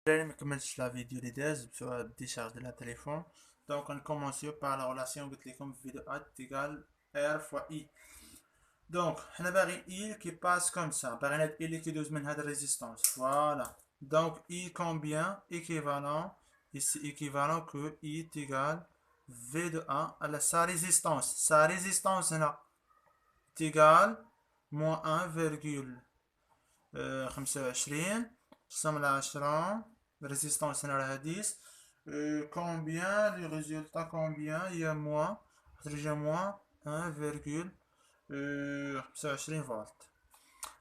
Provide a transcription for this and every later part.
ما كملتش لا فيديو اللي داز بسبب الديشارج ديال التليفون. دونك غنكومونسيو بار لا ريلاسيون قلت لكم في فيديو ا تيغال ار فوا اي. دونك حنا باغي اي كي باس كوم سا، باغي هاد اي اللي كيدوز من هاد الريزيستونس. فوالا دونك اي كومبيان ايكيفالون ici équivalent que I est égal V de A à sa résistance. Sa résistance هنا est égal moins 1,25 قسم على 10 ريزيستونس هنا راها 10. كومبيان لو ريزولتا كومبيان هي موان خرج موان 1,25 فولت.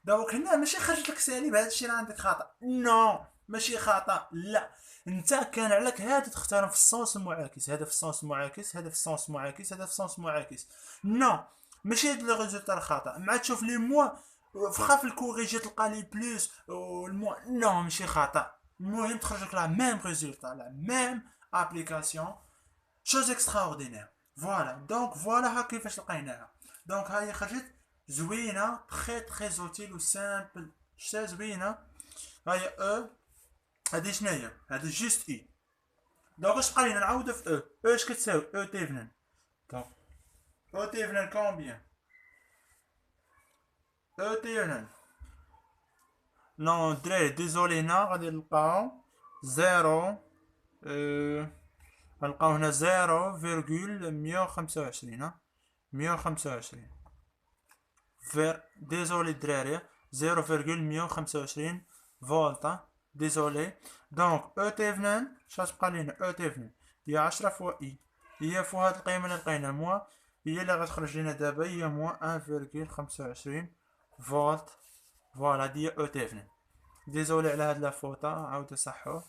دونك هنا ماشي خرجت لك سالب، هادشي راه عندك خطا. نو ماشي خطا، لا انت كان عليك هذا تختارهم في السونس المعاكس، هذا في السونس المعاكس، هذا في السونس المعاكس، هذا في السونس المعاكس. نو ماشي هاد لو ريزولتا الخطا، مع تشوف لي موا فخا في الكوريجي تلقى لي بلوس والموا. نو ماشي خطا، المهم تخرج لك لا ميم ريزولتا، لا ميم ابليكاسيون، شوز اكستراوردينير. فوالا دونك فوالا ها كيفاش لقيناها. دونك هاهي خرجت زوينه، تخي تخي زوتيل و سامبل، شتا زوينه. هاهي او، هادي شناهي؟ هادي جيست اي. دونك اش بقى لينا نعاودو في او. او اش كتساوي؟ او تيفنن. دونك او تيفنن كومبيان؟ او تيفنن نو دراري ديزولي هنا غادي نلقاو زيرو، غنلقاو هنا 0,125. 125 فير ديزولي الدراري 0,125 فولت. ديزولي. دونك او تيفنان شاش بقى لينا؟ او تيفنان هي 10 فوا اي، هي فوا هاد القيمة اللي لقينا موا، هي اللي غتخرج لينا دابا، هي موا 1,25 فولت. فوالا هادي هي او تيفنان. ديزولي على هاد لا فوطا، عاودو صحو.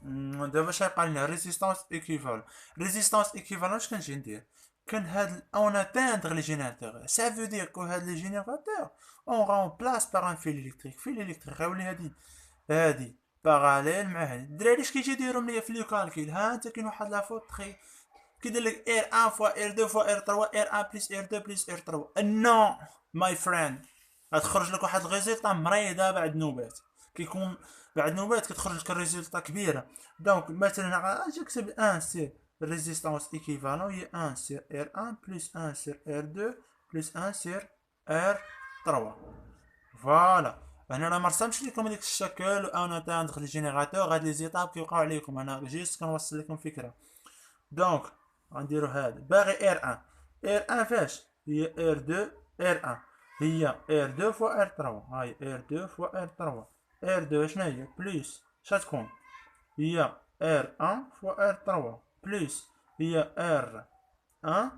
دابا اش غيبقى لنا؟ ريزيستونس ايكيفالون. ريزيستونس ايكيفالون اش كنجي ندير؟ كان هاد اون اتاندغ لي جينيراتور، سا فو دير كو هاد لي جينيراتور اون رومبلاس باغ ان فيل الكتريك. فيل الكتريك غيولي هادي باراليل مع هادي. الدراري اش كيجي يديرهم ليا في لو كالكيل؟ ها انت كاين واحد لا فوت تخي كيدير لك ار 1 فوا ار 2 فوا ار 3 ار 1 بلس ار 2 بلس ار 3. نو ماي فريند، غتخرج لك واحد الريزلطه مريضه بعد نوبات. كيكون بعد نوبات كتخرج لك الريزلطه كبيره. دونك مثلا اجي نكتب 1 سير ريزيستونس ايكيفالون هي 1 سير ار 1 بلس 1 سير ار 2 بلس 1 سير ار 3. فوالا انا راه مرسمتش لكم هذيك الشكل وانا تندخل الجينيراتور. هاد لي زيتاب كيوقعوا عليكم، انا جيست كنوصل لكم فكره. دونك غنديرو هاد باغي ار 1. ار 1 فاش؟ هي ار 2 ار 1 هي ار 2 فوا ار 3. هاي ار 2 فوا ار 3. ار 2 شنو هي؟ بليس شتكون؟ هي ار 1 فوا ار 3 بليس هي ار 1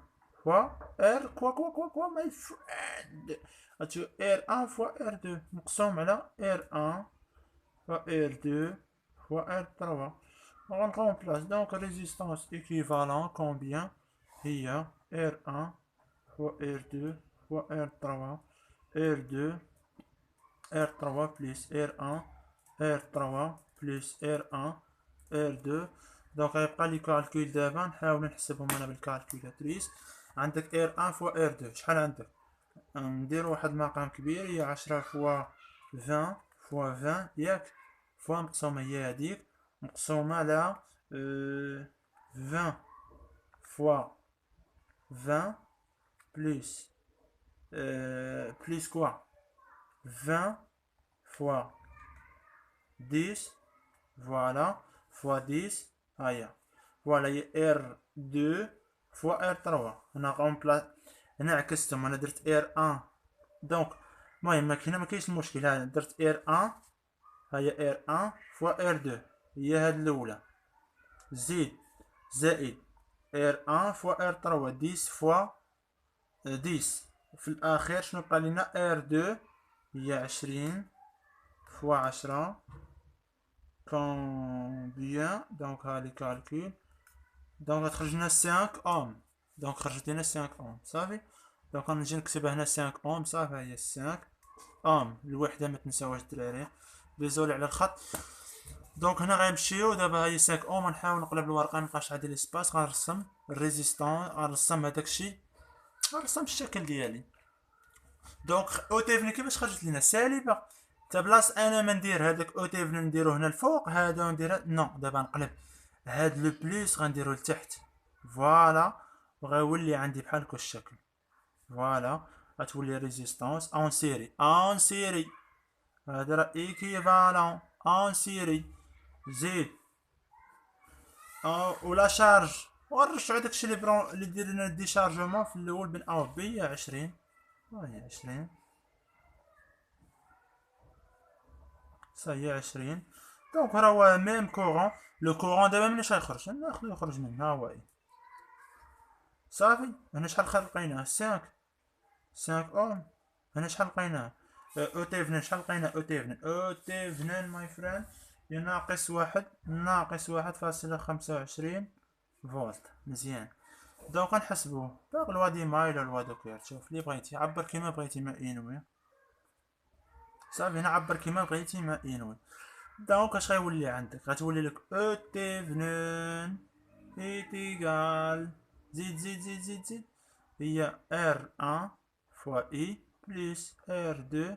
فوا ار كوا ماي فريند. غتشوف ار 1 فوا ار 2 مقسوم على ار 1 فوا ار 2 فوا ار 3. On remplace donc résistance équivalent combien? Il y a R1 fois R2 fois R3, R2, R3 plus R1, R3 plus R1, R2. donc غيبقى لي كالكول دابا نحاول نحسبهم انا بالكالكولاتريس. عندك R1 فوا R2 شحال عندك؟ نديرو واحد المقام كبير، هي 10 فوا 20 فوا 20 ياك، فوا مقسومة هي هاديك مقسومة على 20 فوا 20 بلس بلس كوا 20 فوا 10 فوالا فوا 10 هيا. فوالا هي ار 2 فوا ار 3. هنا غومبلا هنا عكستهم، انا درت ار 1 دونك المهم هنا ما كاينش المشكل. هنا درت ار 1 هي ار 1 فوا ار 2 هي هاد الاولى، زيد زائد ار 1 فوا ار 3 10 فوا 10. في الاخير شنو بقى لنا؟ ار 2 هي 20 فوا 10 كومبيان. دونك ها لي كالكول، دونك غتخرج لنا 5 اوم. دونك خرجت لنا 5 اوم صافي. دونك غنجي نكتبها هنا 5 اوم صافي. هي 5 اوم الوحده ما تنساوهاش الدراري، ديزولي على الخط. دونك هنا غنمشيو دابا هي 5 اوم، غنحاول نقلب الورقه مبقاش عندي ليسباس. غنرسم الريزيستون، غنرسم هداك الشيء، غنرسم الشكل ديالي. دونك او تيفني كيفاش خرجت لنا؟ سالبه. تا بلاص انا ما ندير هذاك او تي فنان نديرو هنا الفوق، هذا ندير نو، دابا نقلب هاد لو بليس غنديرو لتحت. فوالا، وغيولي عندي بحال هكا الشكل. فوالا، غتولي ريزيستونس اون سيري، اون سيري، هذا راه ايكيفالون اون سيري. زيد ولا شارج، ونرجعو داكشي اللي درنا ديشارجمون في الاول بين ا و بي. هي 20، هي 20، هي 20. دونك راه هو ميم كورون. لو كورون دابا مناش غيخرج، ناخدو يخرج منها، هو اي صافي. هنا شحال لقيناه؟ 5 اوم. هنا شحال لقيناه؟ او تي فنان، شحال لقينا او تي فنان؟ او تي فنان ماي فريند يناقص واحد، ناقص 1.25 فولت. مزيان. دونك غنحسبوه باغي الوادي مايل ولا الوادي كير، شوف اللي بغيتي عبر كيما بغيتي ما انوي. صافي، هنا عبر كيما بغيتي ما انوي. دونك اش غيولي عندك؟ غتولي لك او تي فنان ايتيغال، زيد زيد زيد زيد زيد، هي ار ان فوا اي بلس ار دو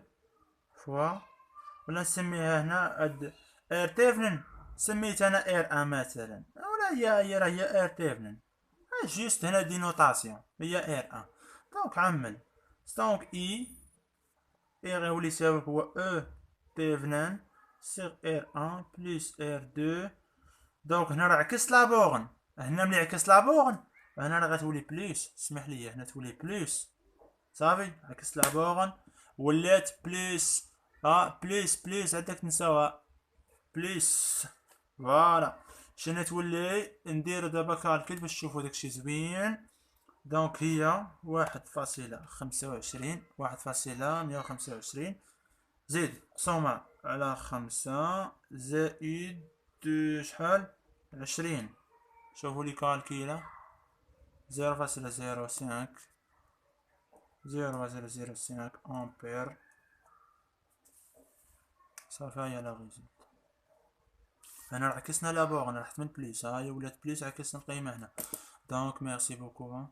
فوا، ولا نسميها هنا ار تيفنن، سميت انا ار ان مثلا، ولا هي راه هي ار تيفنن، جيست هنا دي نوتاسيون، هي ار ان. دونك عمل دونك اي غيولي يساوي هو او تيفنن سيغ ار ان بلس ار دو. دونك هنا راه عكس لابورن، هنا ملي عكس لابورن هنا راه غتولي بليس، اسمح لي هنا تولي بليس. صافي، عكس لابورن ولات بليس. بليس بليس عندك نساوها بليس. فوالا، شنو تولي؟ ندير دابا كالكول باش تشوفو داكشي زوين. دونك هي 1.25، 1.125 زيد قسومة على 5 زائد شحال؟ 20. شوفو لي كالكيلا، 0.05 0.05 امبير. صافي، هيا لا غيزيد. هنا عكسنا لابور، انا رحت من بليس، ها هي ولات بليس، عكسنا القيمة هنا. دونك ميرسي بوكو.